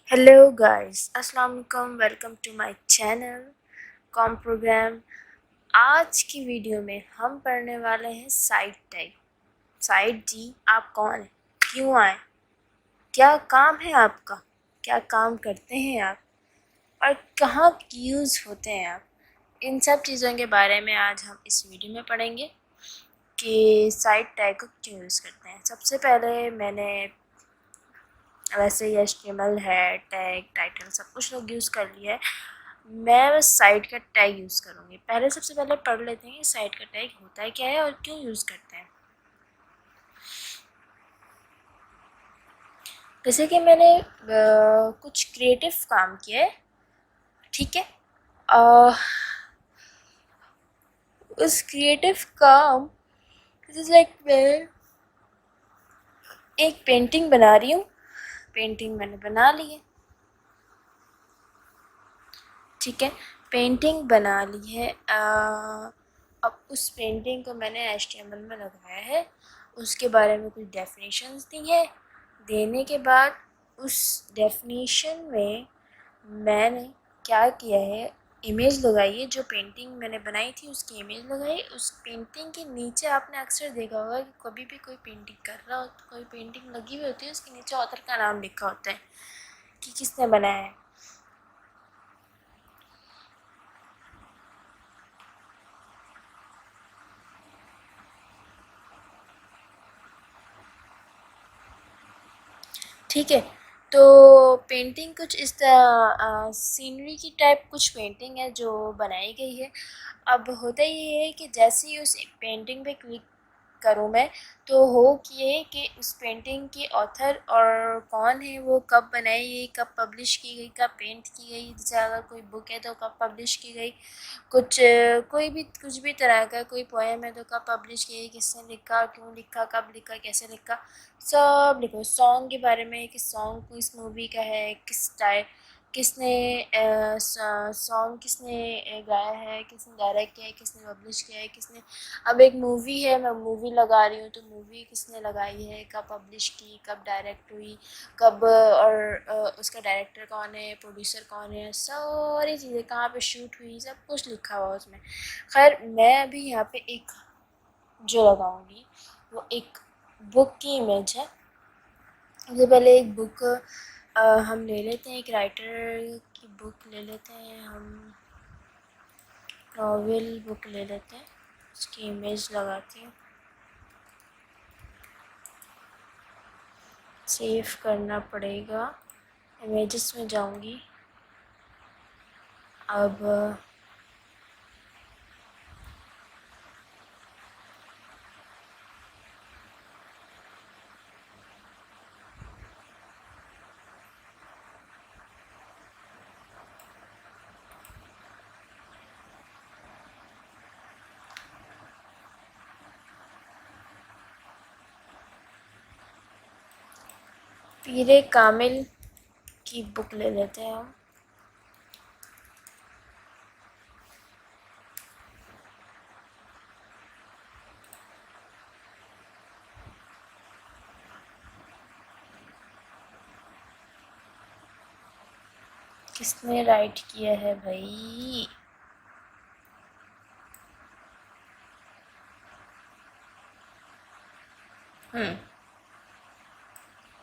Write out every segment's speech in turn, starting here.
Hello guys, अस्सलाम वालेकुम। Welcome to my channel com program. आज की वीडियो में हम पढ़ने वाले हैं साइट टैग। साइट जी, आप कौन हैं, क्यों आए, क्या काम है आपका, क्या काम करते हैं आप और कहाँ यूज़ होते हैं आप। इन सब चीज़ों के बारे में आज हम इस वीडियो में पढ़ेंगे कि साइट टैग को क्यों यूज़ करते हैं। सबसे पहले मैंने वैसे ही HTML है, टैग, टाइटल सब कुछ लोग यूज़ कर लिया है। मैं बस साइट का टैग यूज़ करूँगी। सबसे पहले पढ़ लेते हैं कि साइट का टैग होता है क्या है और क्यों यूज़ करते हैं। जैसे कि मैंने कुछ क्रिएटिव काम किया है, ठीक है। अ, उस क्रिएटिव काम लाइक मैं एक पेंटिंग बना रही हूँ। पेंटिंग मैंने बना ली है, ठीक है। पेंटिंग बना ली है। अब उस पेंटिंग को मैंने HTML में लगाया है, उसके बारे में कुछ डेफिनेशंस दी है। देने के बाद उस डेफिनेशन में मैंने क्या किया है, इमेज लगाई है। जो पेंटिंग मैंने बनाई थी उसकी इमेज लगाई। उस पेंटिंग के नीचे आपने अक्सर देखा होगा कि कभी भी कोई पेंटिंग कर रहा हो, कोई पेंटिंग लगी हुई होती है, उसके नीचे ऑथर का नाम लिखा होता है कि किसने बनाया है। ठीक है। तो पेंटिंग कुछ इस तरह सीनरी की टाइप कुछ पेंटिंग है जो बनाई गई है। अब होता ये है कि जैसे ही उस पेंटिंग पे क्लिक करूँ मैं, तो हो ये कि उस पेंटिंग की ऑथर और कौन है, वो कब बनाई गई, कब पब्लिश की गई, कब पेंट की गई। जैसे अगर कोई बुक है तो कब पब्लिश की गई, कुछ भी तरह का कोई पोएम है तो कब पब्लिश की गई, किसने लिखा, क्यों लिखा, कब लिखा, कैसे लिखा, सब लिखो। सॉन्ग के बारे में कि सॉन्ग किस मूवी का है, किस टाइप, किसने सॉन्ग किसने गाया है, किसने डायरेक्ट किया है, किसने पब्लिश किया है, किसने। अब एक मूवी है, मैं मूवी लगा रही हूँ तो मूवी किसने लगाई है, कब पब्लिश की, कब डायरेक्ट हुई, कब, और उसका डायरेक्टर कौन है, प्रोड्यूसर कौन है, सारी चीज़ें कहाँ पे शूट हुई, सब कुछ लिखा हुआ उसमें। खैर, मैं अभी यहाँ पे एक जो लगाऊंगी वो एक बुक की इमेज है। सबसे पहले एक बुक हम ले लेते हैं, एक राइटर की बुक ले लेते हैं हम, नॉवेल बुक ले लेते हैं। उसकी इमेज लगाती हूँ, सेव करना पड़ेगा। इमेजेस में जाऊंगी। अब पीरे कामिल की बुक ले लेते हैं हम। किसने राइट किया है भाई।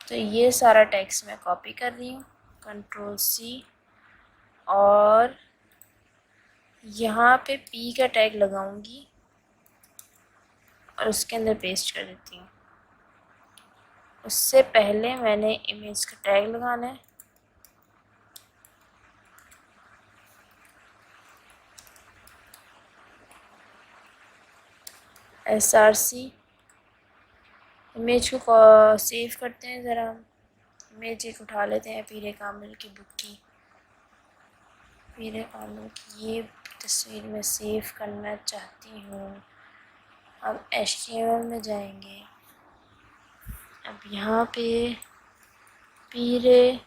तो ये सारा टेक्स्ट मैं कॉपी कर रही हूँ, Ctrl+C, और यहाँ पे P का टैग लगाऊंगी और उसके अंदर पेस्ट कर देती हूँ। उससे पहले मैंने इमेज का टैग लगाना है। SRC, इमेज को सेव करते हैं ज़रा। इमेज एक उठा लेते हैं पीरे कामिल की बुक की। पीरे कामिल की ये तस्वीर मैं सेव करना चाहती हूँ। हम HTML में जाएंगे। अब यहाँ पे पीरे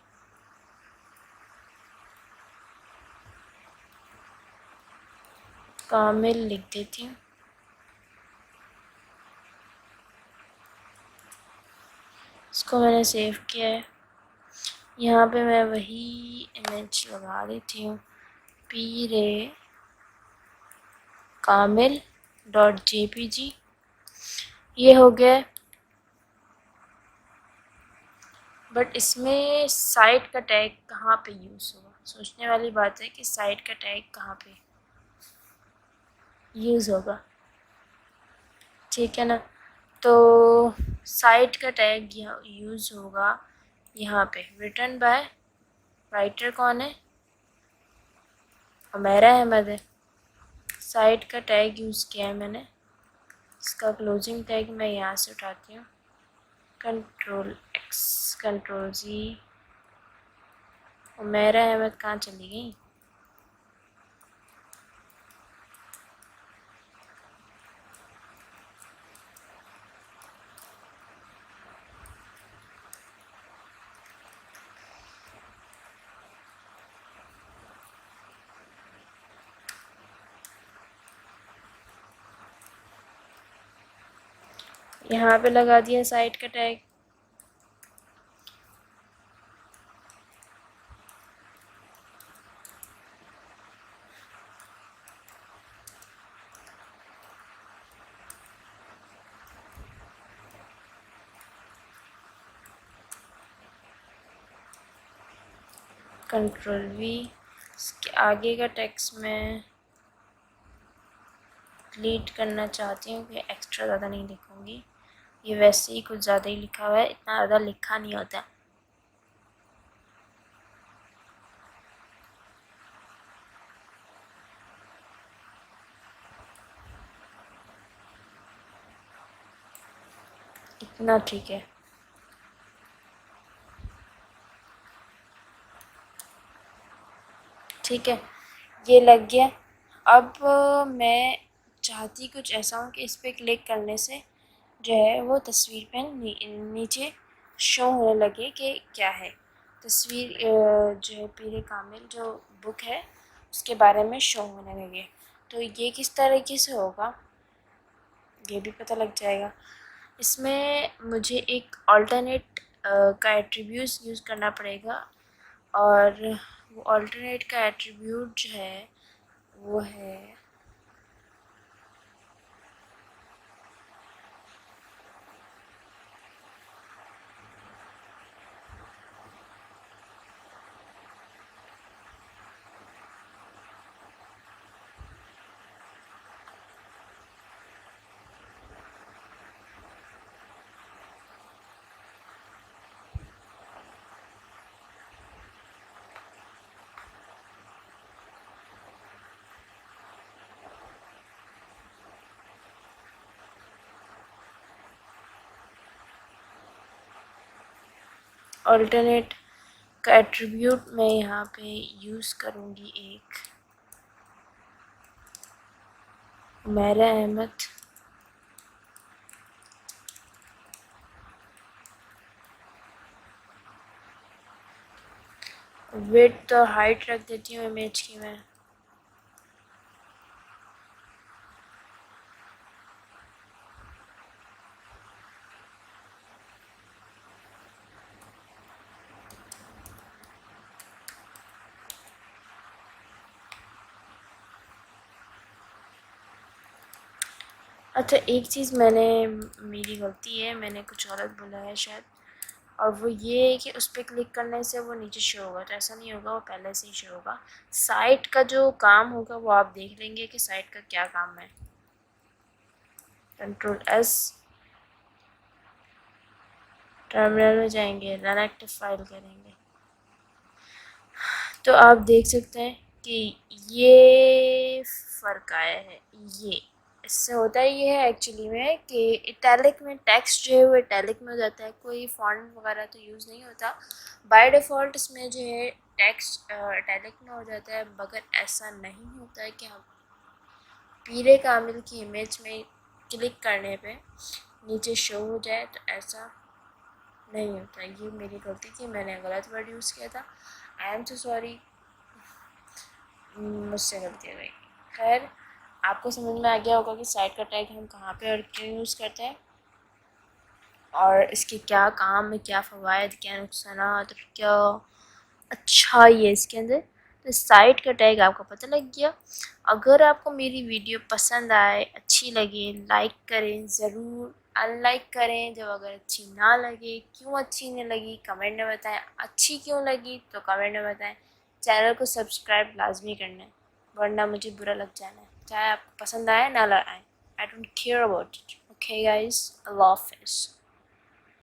कामिल लिख देती हूँ। इसको मैंने सेव किया है। यहाँ पे मैं वही इमेज लगा देती हूँ, पी रे कामिल .jpg। ये हो गया। बट इसमें साइट का टैग कहाँ पे यूज़ होगा? सोचने वाली बात है कि साइट का टैग कहाँ पे यूज़ होगा। ठीक है ना, तो साइट का टैग यूज़ होगा यहाँ पे। रिटर्न बाय राइटर कौन है? उमैरा अहमद है। साइट का टैग यूज़ किया है मैंने। इसका क्लोजिंग टैग मैं यहाँ से उठाती हूँ, Ctrl+X Ctrl+Z। उमैरा अहमद कहाँ चली गई? यहाँ पे लगा दिया साइट का टैग। Ctrl+V। इसके आगे का टेक्स्ट मैं डिलीट करना चाहती हूँ कि एक्स्ट्रा ज़्यादा नहीं लिखूँगी। ये वैसे ही कुछ ज़्यादा ही लिखा हुआ है, इतना ज़्यादा लिखा नहीं होता। इतना ठीक है। ठीक है, ये लग गया। अब मैं चाहती कुछ ऐसा हूँ कि इस पर क्लिक करने से जो है वो तस्वीर पे नीचे शो होने लगे कि क्या है। तस्वीर जो है पीरे कामिल जो बुक है उसके बारे में शो होने लगे। तो ये किस तरीके से होगा ये भी पता लग जाएगा। इसमें मुझे एक अल्टरनेट का एट्रीब्यूट यूज़ करना पड़ेगा, और वो अल्टरनेट का एट्रीब्यूट जो है वो है अल्टरनेट का एट्रीब्यूट मैं यहाँ पे यूज़ करूँगी एक उमैरा अहमद विड्थ और हाइट रख देती हूँ इमेज की मैं। अच्छा, एक चीज़ मेरी गलती है, मैंने कुछ गलत बोला है शायद, और वो ये है कि उस पर क्लिक करने से वो नीचे शो होगा। तो ऐसा नहीं होगा, वो पहले से ही शो होगा। साइट का जो काम होगा वो आप देख लेंगे कि साइट का क्या काम है। Ctrl+S, टर्मिनल में जाएंगे, रन एक्टिव फाइल करेंगे, तो आप देख सकते हैं कि ये फ़र्क आया है। ये इससे होता ये है एक्चुअली में कि इटैलिक में टेक्स्ट जो है वो इटैलिक में हो जाता है, कोई फॉन्ट वगैरह तो यूज़ नहीं होता। बाय डिफ़ॉल्ट इसमें जो है टेक्स्ट इटैलिक में हो जाता है, मगर ऐसा नहीं होता है कि हम पीरे कामिल की इमेज में क्लिक करने पे नीचे शो हो जाए, तो ऐसा नहीं होता। ये मेरी गलती थी, मैंने गलत वर्ड यूज़ किया था। आई एम सो सॉरी, मुझसे गलती हो गई। खैर, आपको समझ में आ गया होगा कि साइट का टैग हम कहाँ पे और क्यों यूज़ करते हैं। और इसके क्या काम है, क्या फ़वाइद, क्या नुकसानात और क्या अच्छा ही है इसके अंदर। तो इस साइट का टैग आपको पता लग गया। अगर आपको मेरी वीडियो पसंद आए, अच्छी लगे, लाइक करें ज़रूर, अनलाइक करें जब अगर अच्छी ना लगे। क्यों अच्छी नहीं लगी कमेंट में बताएं, अच्छी क्यों लगी तो कमेंट में बताएं। चैनल को सब्सक्राइब लाजमी करना है, वरना मुझे बुरा लग जाना है, चाहे आपको पसंद आए ना आए। I don't care about it. Okay guys, अल्लाह हाफिज़।